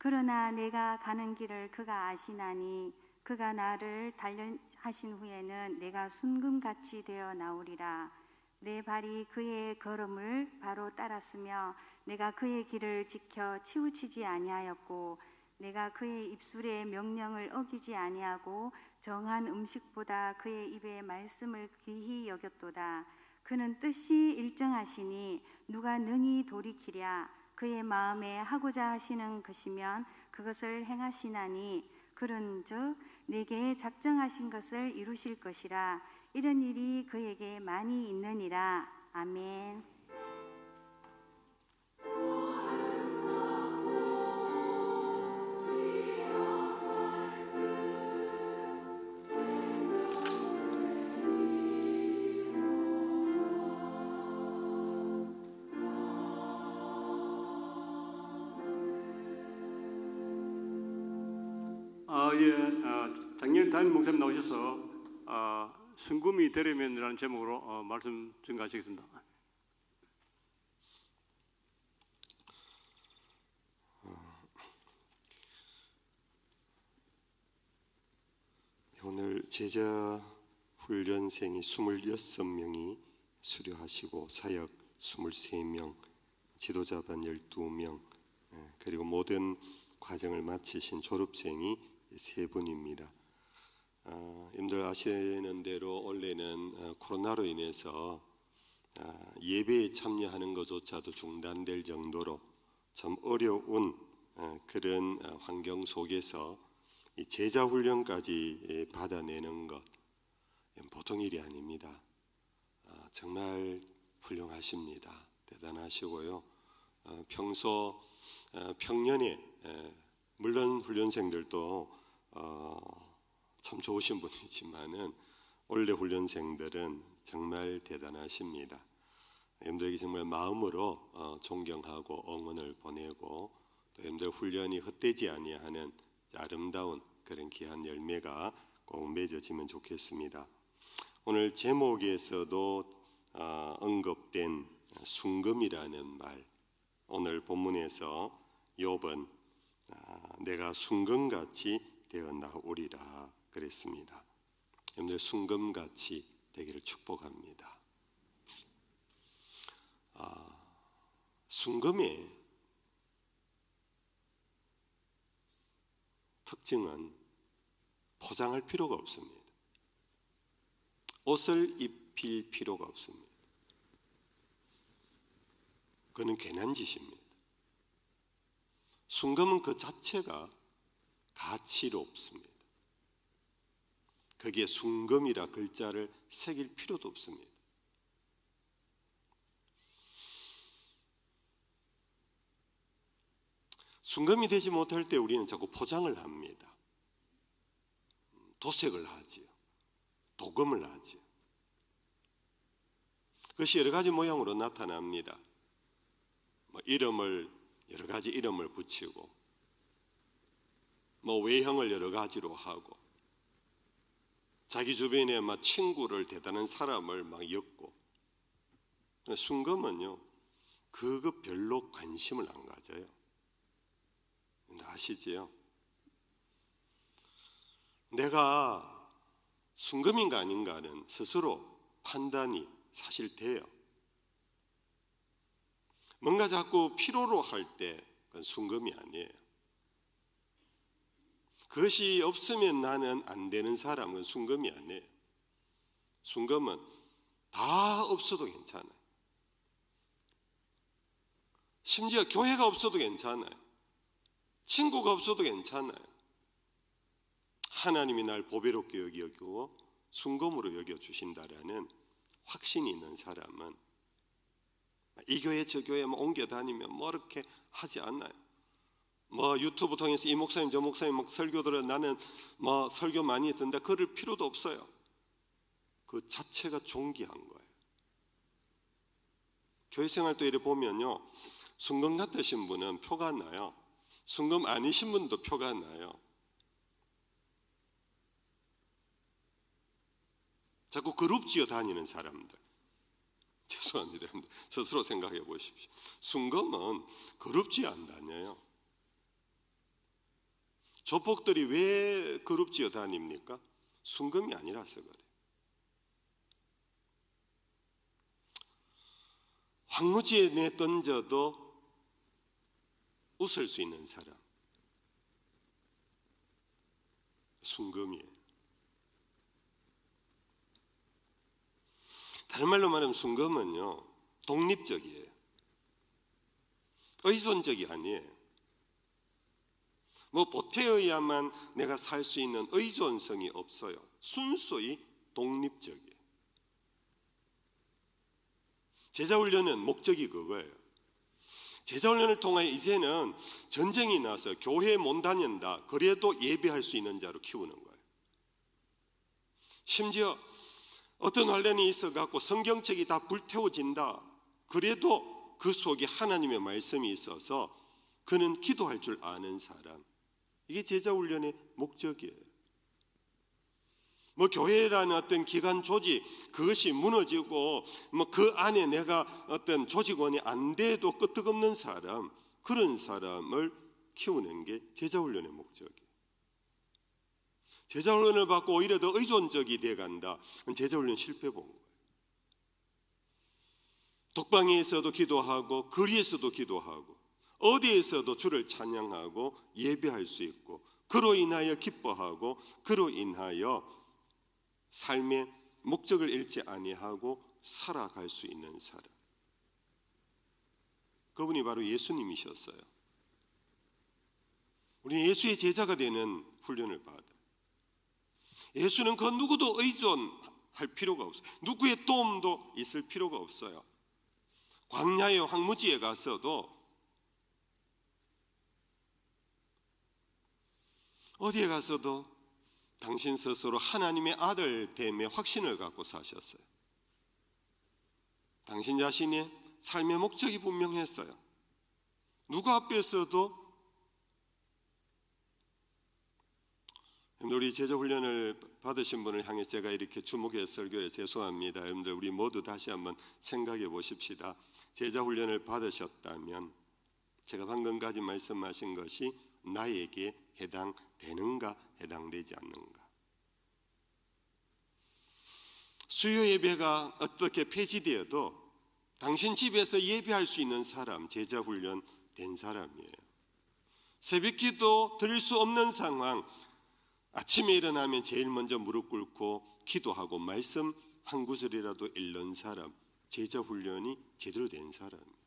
그러나 내가 가는 길을 그가 아시나니 그가 나를 단련하신 후에는 내가 순금같이 되어 나오리라. 내 발이 그의 걸음을 바로 따랐으며 내가 그의 길을 지켜 치우치지 아니하였고 내가 그의 입술의 명령을 어기지 아니하고 정한 음식보다 그의 입의 말씀을 귀히 여겼도다. 그는 뜻이 일정하시니 누가 능히 돌이키랴. 그의 마음에 하고자 하시는 것이면 그것을 행하시나니 그런즉 내게 작정하신 것을 이루실 것이라. 이런 일이 그에게 많이 있느니라. 아멘. 작년 담임 목사님 나오셔서 순금이 되려면이라는 제목으로 말씀 증가하시겠습니다. 오늘 제자 훈련생이 26명이 수료하시고 사역 23명, 지도자반 12명, 그리고 모든 과정을 마치신 졸업생이 3분입니다. 여러분들 아시는 대로 원래는 코로나로 인해서 예배에 참여하는 것조차도 중단될 정도로 참 어려운 그런 환경 속에서 이 제자 훈련까지 받아내는 것 보통 일이 아닙니다. 정말 훌륭하십니다. 대단하시고요. 평소 평년에 물론 훈련생들도 참 좋으신 분이지만은 원래 훈련생들은 정말 대단하십니다. 여러분들에게 정말 마음으로 존경하고 응원을 보내고 또 여러분들 훈련이 헛되지 아니하는 아름다운 그런 귀한 열매가 꼭 맺어지면 좋겠습니다. 오늘 제목에서도 언급된 순금이라는 말, 오늘 본문에서 욥은 내가 순금같이 되어 나오리라 그랬습니다. 여러분들 순금같이 되기를 축복합니다. 순금의 특징은 포장할 필요가 없습니다. 옷을 입힐 필요가 없습니다. 그는 괜한 짓입니다. 순금은 그 자체가 가치롭습니다. 거기에 순금이라 글자를 새길 필요도 없습니다. 순금이 되지 못할 때 우리는 자꾸 포장을 합니다. 도색을 하지요. 도금을 하지요. 그것이 여러 가지 모양으로 나타납니다. 여러 가지 이름을 붙이고 외형을 여러 가지로 하고 자기 주변에 친구를 대단한 사람을 엮고. 순금은요 그거 별로 관심을 안 가져요. 아시지요? 내가 순금인가 아닌가는 스스로 판단이 사실 돼요. 뭔가 자꾸 필요로 할 때 그건 순금이 아니에요. 그것이 없으면 나는 안 되는 사람은 순금이 아니에요. 순금은 다 없어도 괜찮아요. 심지어 교회가 없어도 괜찮아요. 친구가 없어도 괜찮아요. 하나님이 날 보배롭게 여기고 순금으로 여겨주신다라는 확신이 있는 사람은 이 교회 저 교회 옮겨 다니면 이렇게 하지 않아요. 유튜브 통해서 이 목사님 저 목사님 설교들은 나는 설교 많이 듣는다 그럴 필요도 없어요. 그 자체가 존귀한 거예요. 교회 생활도 이래 보면요, 순금 같으신 분은 표가 나요. 순금 아니신 분도 표가 나요. 자꾸 그룹 지어 다니는 사람들, 죄송합니다. 스스로 생각해 보십시오. 순금은 그룹 지어 안 다녀요. 조폭들이 왜 그룹지어 다닙니까? 순금이 아니라서 그래. 황무지에 내 던져도 웃을 수 있는 사람, 순금이에요. 다른 말로 말하면 순금은요, 독립적이에요. 의존적이 아니에요. 뭐 보태어야만 내가 살 수 있는 의존성이 없어요. 순수히 독립적이에요. 제자훈련은 목적이 그거예요. 제자훈련을 통해 이제는 전쟁이 나서 교회에 못 다닌다, 그래도 예배할 수 있는 자로 키우는 거예요. 심지어 어떤 환란이 있어갖고 성경책이 다 불태워진다, 그래도 그 속에 하나님의 말씀이 있어서 그는 기도할 줄 아는 사람, 이게 제자훈련의 목적이에요. 뭐 교회라는 어떤 기관 조직, 그것이 무너지고 뭐 그 안에 내가 어떤 조직원이 안 돼도 끄떡없는 사람, 그런 사람을 키우는 게 제자훈련의 목적이에요. 제자훈련을 받고 오히려 더 의존적이 돼간다, 제자훈련 실패 본 거예요. 독방에서도 기도하고 거리에서도 기도하고 어디에서도 주를 찬양하고 예배할 수 있고, 그로 인하여 기뻐하고 그로 인하여 삶의 목적을 잃지 아니하고 살아갈 수 있는 사람, 그분이 바로 예수님이셨어요. 우리 예수의 제자가 되는 훈련을 받아요. 예수는 그 누구도 의존할 필요가 없어요. 누구의 도움도 있을 필요가 없어요. 광야의 황무지에 가서도 어디에 가서도 당신 스스로 하나님의 아들 됨의 확신을 갖고 사셨어요. 당신 자신의 삶의 목적이 분명했어요. 누구 앞에서도. 우리 제자훈련을 받으신 분을 향해 제가 이렇게 주목해서 설교해 죄송합니다. 여러분들 우리 모두 다시 한번 생각해 보십시다. 제자훈련을 받으셨다면 제가 방금까지 말씀하신 것이 나에게 해당되는가 해당되지 않는가. 수요 예배가 어떻게 폐지되어도 당신 집에서 예배할 수 있는 사람, 제자훈련 된 사람이에요. 새벽기도 드릴 수 없는 상황, 아침에 일어나면 제일 먼저 무릎 꿇고 기도하고 말씀 한 구절이라도 읽는 사람, 제자훈련이 제대로 된 사람이에요.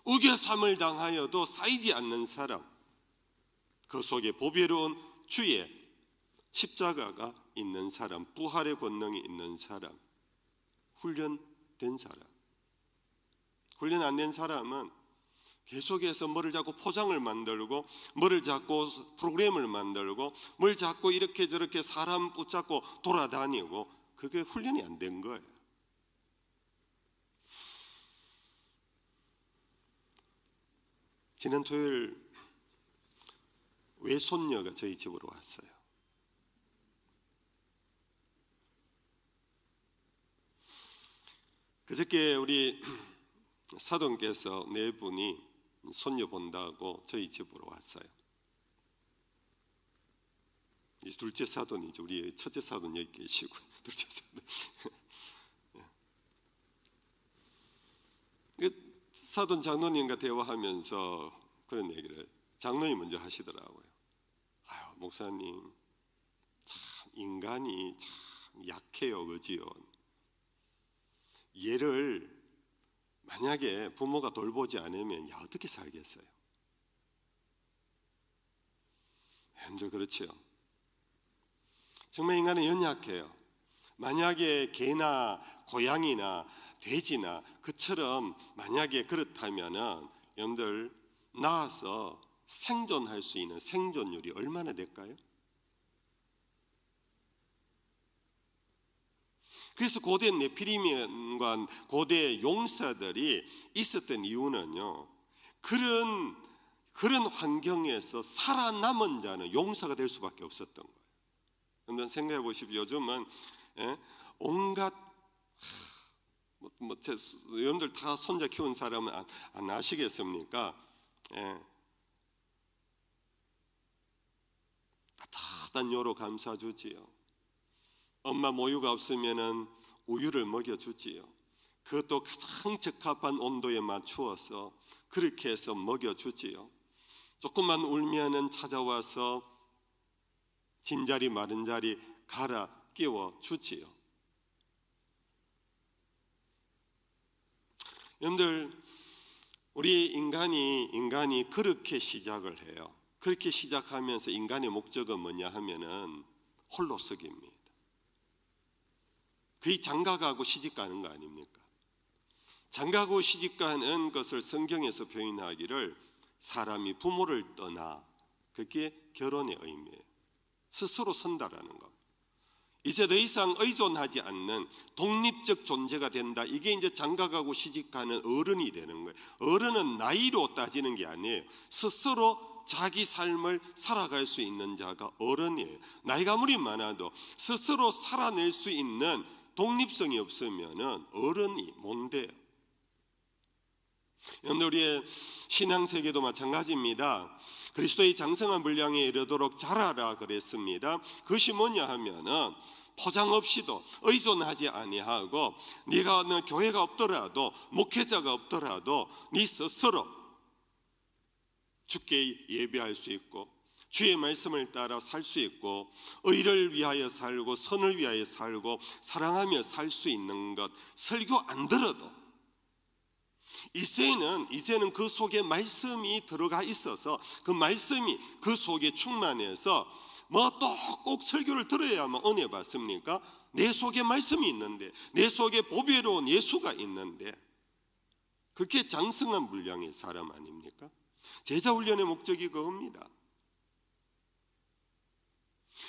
우겨삼을 당하여도 쌓이지 않는 사람, 그 속에 보배로운 주의 십자가가 있는 사람, 부활의 권능이 있는 사람, 훈련된 사람. 훈련 안 된 사람은 계속해서 뭐를 자꾸 포장을 만들고, 뭐를 자꾸 프로그램을 만들고, 뭘 자꾸 이렇게 저렇게 사람 붙잡고 돌아다니고, 그게 훈련이 안 된 거예요. 지난 토요일 외손녀가 저희 집으로 왔어요. 그저께 우리 사돈께서 네 분이 손녀 본다고 저희 집으로 왔어요. 이제 둘째 사돈이죠. 우리 첫째 사돈 여기 계시고 둘째 사돈. 사돈 장로님과 대화하면서 그런 얘기를 장로님 먼저 하시더라고요. 아유, 목사님, 참 인간이 참 약해요, 그지요? 얘를 만약에 부모가 돌보지 않으면 야 어떻게 살겠어요? 여러분들 그렇지요? 정말 인간은 연약해요. 만약에 개나 고양이나 돼지나 그처럼 만약에 그렇다면은 여러분들 낳아서 생존할 수 있는 생존율이 얼마나 될까요? 그래서 고대 네피림과 고대 용사들이 있었던 이유는요, 그런 환경에서 살아남은 자는 용사가 될 수밖에 없었던 거예요. 여러분 생각해 보십시오. 요즘은 온갖 여러분들 다 손자 키운 사람은 안 아시겠습니까? 따뜻한 감싸주지요. 엄마 모유가 없으면은 우유를 먹여주지요. 그것도 가장 적합한 온도에 맞추어서 그렇게 해서 먹여주지요. 조금만 울면은 찾아와서 진자리 마른 자리 갈아 끼워주지요. 여러분들, 우리 인간이 그렇게 시작을 해요. 그렇게 시작하면서 인간의 목적은 뭐냐 하면은 홀로서기입니다. 거의 장가가고 시집가는 거 아닙니까? 장가고 시집가는 것을 성경에서 표현하기를 사람이 부모를 떠나, 그게 결혼의 의미예요. 스스로 선다라는 것. 이제 더 이상 의존하지 않는 독립적 존재가 된다. 이게 이제 장가가고 시집가는 어른이 되는 거예요. 어른은 나이로 따지는 게 아니에요. 스스로 자기 삶을 살아갈 수 있는 자가 어른이에요. 나이가 아무리 많아도 스스로 살아낼 수 있는 독립성이 없으면은 어른이 못 돼요. 여러분, 우리의 신앙 세계도 마찬가지입니다. 그리스도의 장성한 분량에 이르도록 자라라 그랬습니다. 그것이 뭐냐 하면은 포장 없이도 의존하지 아니하고, 네가 교회가 없더라도 목회자가 없더라도 네 스스로 주께 예배할 수 있고 주의 말씀을 따라 살 수 있고 의를 위하여 살고 선을 위하여 살고 사랑하며 살 수 있는 것, 설교 안 들어도 이제는 그 속에 말씀이 들어가 있어서 그 말씀이 그 속에 충만해서 뭐 또 꼭 설교를 들어야만 은혜 받습니까? 내 속에 말씀이 있는데, 내 속에 보배로운 예수가 있는데, 그게 장성한 분량의 사람 아닙니까? 제자훈련의 목적이 그겁니다.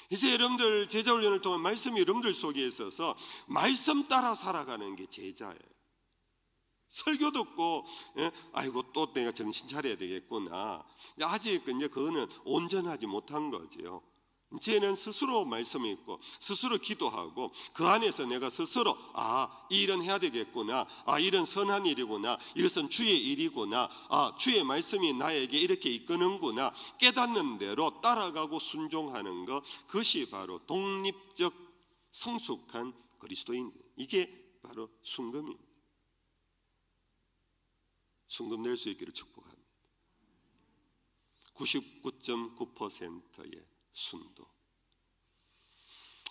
이제 여러분들 제자훈련을 통한 말씀이 여러분들 속에 있어서 말씀 따라 살아가는 게 제자예요. 설교 듣고 아이고 또 내가 정신 차려야 되겠구나. 아직 이제 그거는 온전하지 못한 거지요. 이제는 스스로 말씀이 있고 스스로 기도하고 그 안에서 내가 스스로 이 일은 해야 되겠구나, 일은 선한 일이구나, 이것은 주의 일이구나, 주의 말씀이 나에게 이렇게 이끄는구나 깨닫는 대로 따라가고 순종하는 것, 그것이 바로 독립적 성숙한 그리스도인, 이게 바로 순금입니다. 순금 낼 수 있기를 축복합니다. 99.9%의 순도.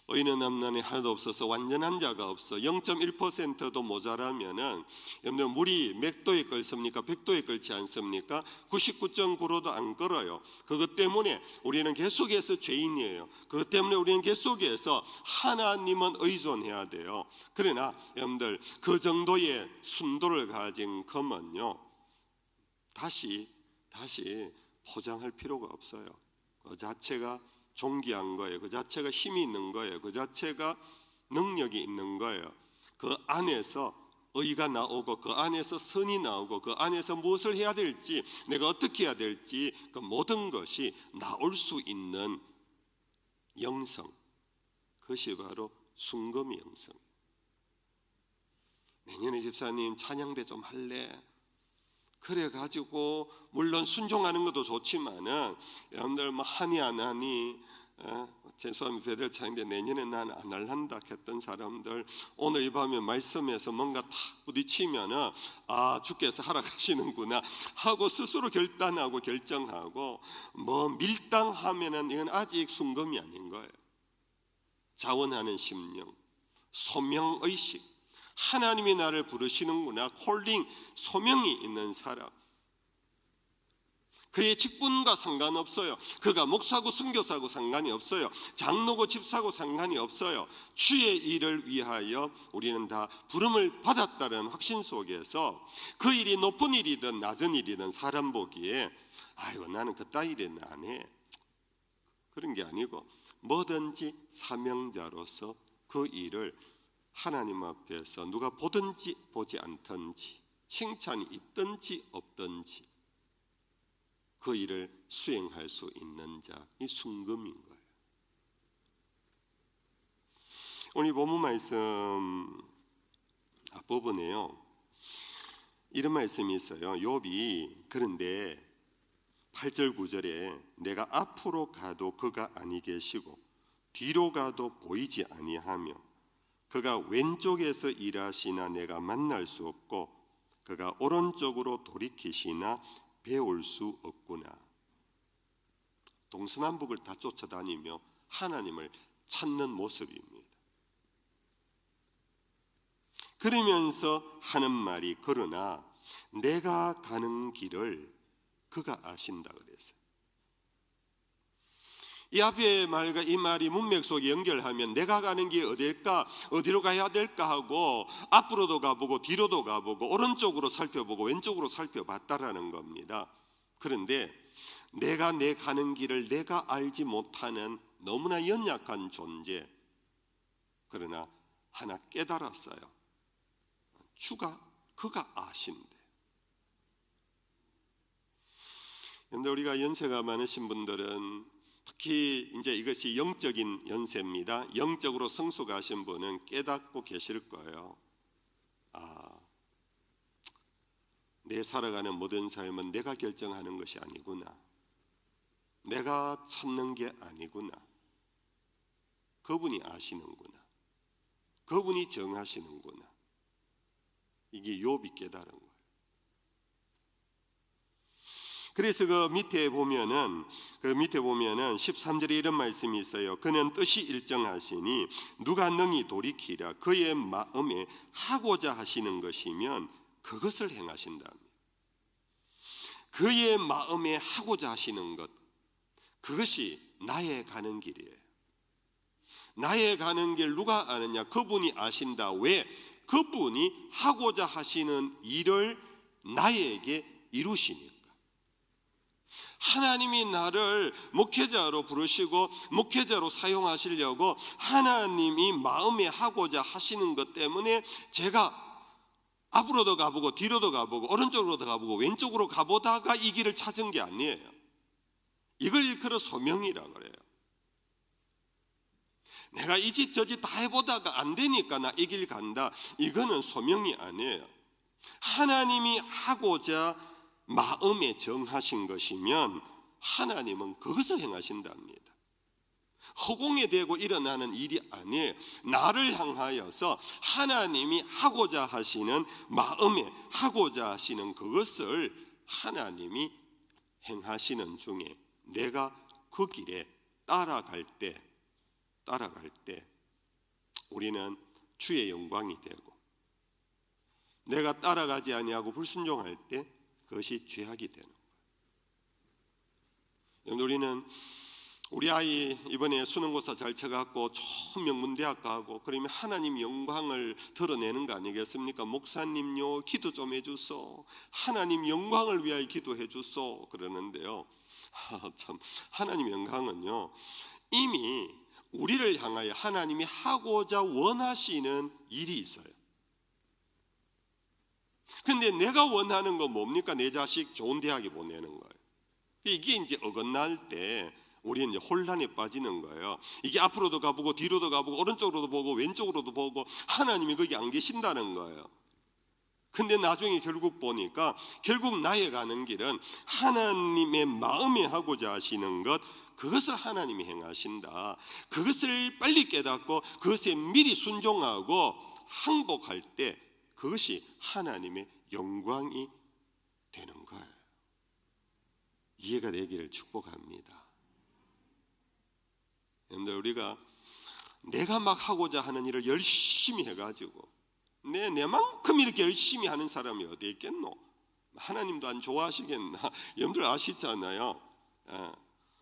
의인은 남난이 하나도 없어서 완전한 자가 없어. 0.1%도 모자라면은 여러분 물이 맥도에 끓습니까? 100도에 끓지 않습니까? 99.9로도 안 끓어요. 그것 때문에 우리는 계속해서 죄인이에요. 그것 때문에 우리는 계속해서 하나님은 의존해야 돼요. 그러나 여러분들 그 정도의 순도를 가진 금은요 다시 포장할 필요가 없어요. 그 자체가 존귀한 거예요. 그 자체가 힘이 있는 거예요. 그 자체가 능력이 있는 거예요. 그 안에서 의가 나오고 그 안에서 선이 나오고 그 안에서 무엇을 해야 될지, 내가 어떻게 해야 될지 그 모든 것이 나올 수 있는 영성, 그것이 바로 순금의 영성. 내년에 집사님 찬양대 좀 할래? 그래 가지고 물론 순종하는 것도 좋지만은 여러분들 뭐 하니 안 하니 죄송합니다. 배들 차인데 내년에 난 안 할란다 했던 사람들 오늘 이 밤에 말씀에서 뭔가 탁 부딪히면은 주께서 하라 가시는구나 하고 스스로 결단하고 결정하고, 뭐 밀당하면은 이건 아직 순금이 아닌 거예요. 자원하는 심령, 소명의식, 하나님이 나를 부르시는구나, 콜링, 소명이 있는 사람. 그의 직분과 상관없어요. 그가 목사고 선교사고 상관이 없어요. 장로고 집사고 상관이 없어요. 주의 일을 위하여 우리는 다 부름을 받았다는 확신 속에서 그 일이 높은 일이든 낮은 일이든 사람 보기에 아이고 나는 그따위 일은 안 해, 그런 게 아니고 뭐든지 사명자로서 그 일을 하나님 앞에서 누가 보든지 보지 않든지 칭찬이 있든지 없든지 그 일을 수행할 수 있는 자이 순금인 거예요. 오늘 본문 말씀 앞부분에요 이런 말씀이 있어요. 욥이 그런데 8절 9절에 내가 앞으로 가도 그가 아니 계시고 뒤로 가도 보이지 아니하며 그가 왼쪽에서 일하시나 내가 만날 수 없고 그가 오른쪽으로 돌이키시나 배울 수 없구나. 동서남북을 다 쫓아다니며 하나님을 찾는 모습입니다. 그러면서 하는 말이 그러나 내가 가는 길을 그가 아신다 그랬어요. 이 앞의 말과 이 말이 문맥 속에 연결하면 내가 가는 게 어딜까, 어디로 가야 될까 하고 앞으로도 가보고 뒤로도 가보고 오른쪽으로 살펴보고 왼쪽으로 살펴봤다라는 겁니다. 그런데 내가 내 가는 길을 내가 알지 못하는 너무나 연약한 존재, 그러나 하나 깨달았어요. 주가 그가 아신대. 그런데 우리가 연세가 많으신 분들은 특히 이제 이것이 영적인 연세입니다. 영적으로 성숙하신 분은 깨닫고 계실 거예요. 내 살아가는 모든 삶은 내가 결정하는 것이 아니구나. 내가 찾는 게 아니구나. 그분이 아시는구나. 그분이 정하시는구나. 이게 욥이 깨달은 거예요. 그래서 그 밑에 보면은 13절에 이런 말씀이 있어요. 그는 뜻이 일정하시니 누가 능히 돌이키랴. 그의 마음에 하고자 하시는 것이면 그것을 행하신다. 그의 마음에 하고자 하시는 것, 그것이 나의 가는 길이에요. 나의 가는 길 누가 아느냐? 그분이 아신다. 왜? 그분이 하고자 하시는 일을 나에게 이루시니까. 하나님이 나를 목회자로 부르시고 목회자로 사용하시려고 하나님이 마음에 하고자 하시는 것 때문에 제가 앞으로도 가보고 뒤로도 가보고 오른쪽으로도 가보고 왼쪽으로 가보다가 이 길을 찾은 게 아니에요. 이걸 일컬어 소명이라고 그래요. 내가 이 짓 저 짓 다 해보다가 안 되니까 나 이 길 간다. 이거는 소명이 아니에요. 하나님이 하고자 마음에 정하신 것이면 하나님은 그것을 행하신답니다. 허공에 대고 일어나는 일이 아니에요. 나를 향하여서 하나님이 하고자 하시는, 마음에 하고자 하시는 그것을 하나님이 행하시는 중에 내가 그 길에 따라갈 때 우리는 주의 영광이 되고, 내가 따라가지 아니하고 불순종할 때 그것이 죄악이 되는 거예요. 우리는 우리 아이 이번에 수능고사 잘 쳐갖고 좋은 명문대학 가고 그러면 하나님 영광을 드러내는 거 아니겠습니까? 목사님요 기도 좀 해주소, 하나님 영광을 위하여 기도해 주소 그러는데요. 참 하나님 영광은요 이미 우리를 향하여 하나님이 하고자 원하시는 일이 있어요. 근데 내가 원하는 건 뭡니까? 내 자식 좋은 대학에 보내는 거예요. 이게 이제 어긋날 때 우리는 이제 혼란에 빠지는 거예요. 이게 앞으로도 가보고 뒤로도 가보고 오른쪽으로도 보고 왼쪽으로도 보고 하나님이 거기 안 계신다는 거예요. 근데 나중에 결국 보니까 결국 나의 가는 길은 하나님의 마음에 하고자 하시는 것, 그것을 하나님이 행하신다. 그것을 빨리 깨닫고 그것에 미리 순종하고 항복할 때 그것이 하나님의 영광이 되는 거예요. 이해가 되기를 축복합니다. 여러분들, 우리가 내가 막 하고자 하는 일을 열심히 해가지고 내만큼 이렇게 열심히 하는 사람이 어디 있겠노? 하나님도 안 좋아하시겠나? 여러분들 아시잖아요.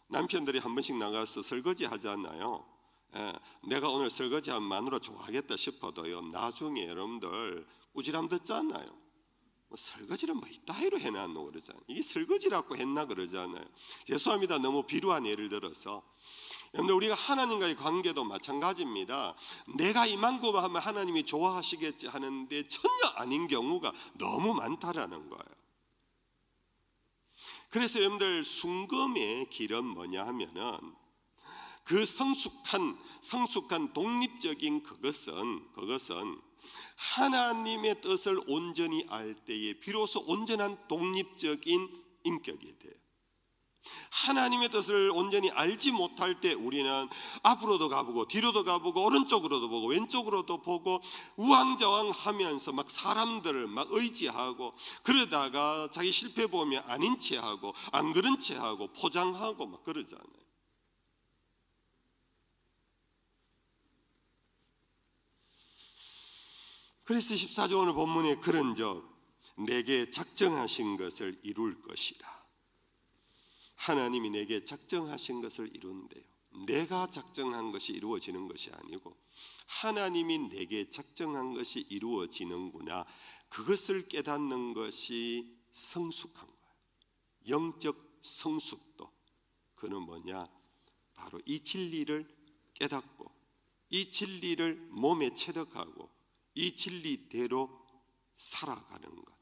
남편들이 한 번씩 나가서 설거지 하잖아요. 내가 오늘 설거지하면 마누라 좋아하겠다 싶어도요, 나중에 여러분들 꾸지람 듣잖아요. 설거지를 뭐 이따위로 해놨노 그러잖아요. 이게 설거지라고 했나 그러잖아요. 죄송합니다. 너무 비루한 예를 들어서. 여러분들, 우리가 하나님과의 관계도 마찬가지입니다. 내가 이만큼 하면 하나님이 좋아하시겠지 하는데 전혀 아닌 경우가 너무 많다라는 거예요. 그래서 여러분들, 순금의 길은 뭐냐 하면은 그 성숙한 독립적인 그것은 하나님의 뜻을 온전히 알 때에 비로소 온전한 독립적인 인격이 돼요. 하나님의 뜻을 온전히 알지 못할 때 우리는 앞으로도 가보고 뒤로도 가보고 오른쪽으로도 보고 왼쪽으로도 보고 우왕좌왕하면서 막 사람들을 막 의지하고, 그러다가 자기 실패 보면 아닌 체하고 안 그런 체하고 포장하고 막 그러잖아요. 그래서 14절 오늘 본문에 그런즉 내게 작정하신 것을 이룰 것이라. 하나님이 내게 작정하신 것을 이룬대요. 내가 작정한 것이 이루어지는 것이 아니고 하나님이 내게 작정한 것이 이루어지는구나, 그것을 깨닫는 것이 성숙한 거예요. 영적 성숙도. 그는 뭐냐? 바로 이 진리를 깨닫고 이 진리를 몸에 체득하고 이 진리대로 살아가는 것.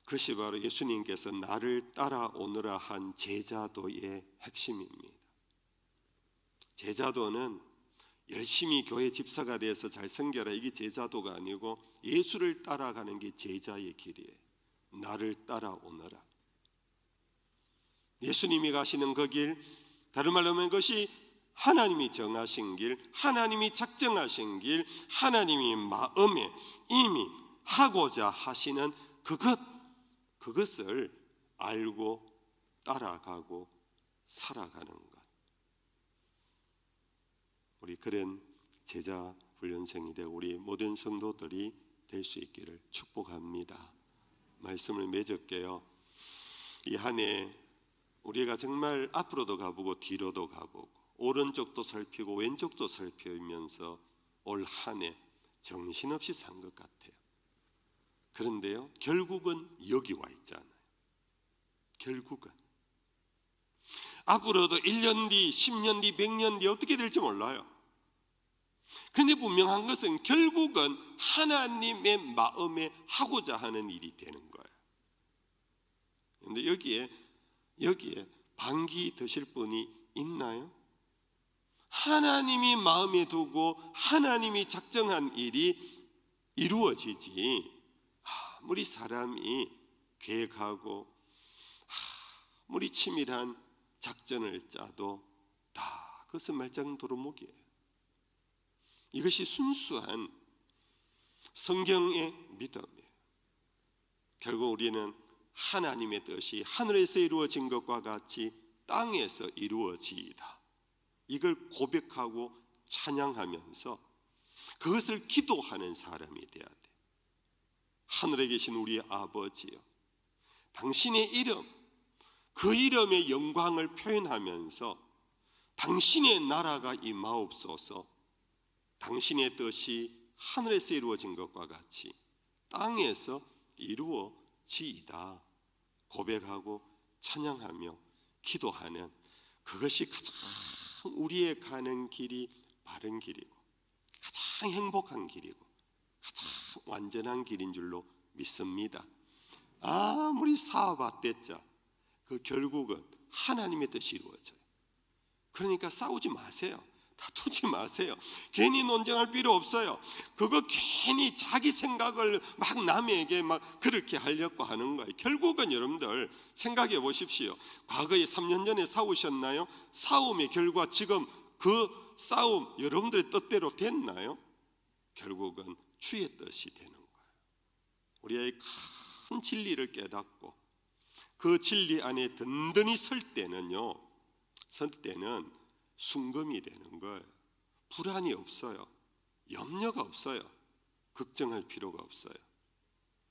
그것이 바로 예수님께서 나를 따라오너라 한 제자도의 핵심입니다. 제자도는 열심히 교회 집사가 돼서 잘 섬겨라, 이게 제자도가 아니고 예수를 따라가는 게 제자의 길이에요. 나를 따라오너라. 예수님이 가시는 그 길, 다른 말로 하면 그것이 하나님이 정하신 길, 하나님이 작정하신 길, 하나님이 마음에 이미 하고자 하시는 그것을 알고 따라가고 살아가는 것. 우리 그런 제자 훈련생이 되어 우리 모든 성도들이 될 수 있기를 축복합니다. 말씀을 맺을게요. 이 한 해 우리가 정말 앞으로도 가보고 뒤로도 가보고 오른쪽도 살피고 왼쪽도 살피면서 올 한 해 정신없이 산 것 같아요. 그런데요, 결국은 여기 와 있잖아요. 결국은 앞으로도 1년 뒤, 10년 뒤, 100년 뒤 어떻게 될지 몰라요. 그런데 분명한 것은 결국은 하나님의 마음에 하고자 하는 일이 되는 거예요. 그런데 여기에 반기 드실 분이 있나요? 하나님이 마음에 두고 하나님이 작정한 일이 이루어지지, 아무리 사람이 계획하고 아무리 치밀한 작전을 짜도 다 그것은 말짱 도루묵이에요. 이것이 순수한 성경의 믿음이에요. 결국 우리는 하나님의 뜻이 하늘에서 이루어진 것과 같이 땅에서 이루어지이다, 이걸 고백하고 찬양하면서 그것을 기도하는 사람이 되어야 돼. 하늘에 계신 우리 아버지여, 당신의 이름, 그 이름의 영광을 표현하면서 당신의 나라가 임하옵소서, 당신의 뜻이 하늘에서 이루어진 것과 같이 땅에서 이루어지이다 고백하고 찬양하며 기도하는 그것이 가장 우리의 가는 길이 바른 길이고 가장 행복한 길이고 가장 완전한 길인 줄로 믿습니다. 아무리 싸워봤댔자 그 결국은 하나님의 뜻이 이루어져요. 그러니까 싸우지 마세요. 다투지 마세요. 괜히 논쟁할 필요 없어요. 그거 괜히 자기 생각을 막 남에게 막 그렇게 하려고 하는 거예요. 결국은 여러분들 생각해 보십시오. 과거에 3년 전에 싸우셨나요? 싸움의 결과 지금 그 싸움 여러분들의 뜻대로 됐나요? 결국은 주의 뜻이 되는 거예요. 우리의 큰 진리를 깨닫고 그 진리 안에 든든히 설 때는 순금이 되는 거예요. 불안이 없어요. 염려가 없어요. 걱정할 필요가 없어요.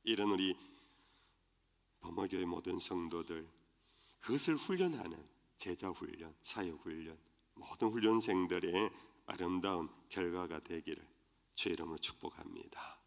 이런 우리 범어교의 모든 성도들, 그것을 훈련하는 제자훈련, 사역훈련, 모든 훈련생들의 아름다운 결과가 되기를 주의 이름으로 축복합니다.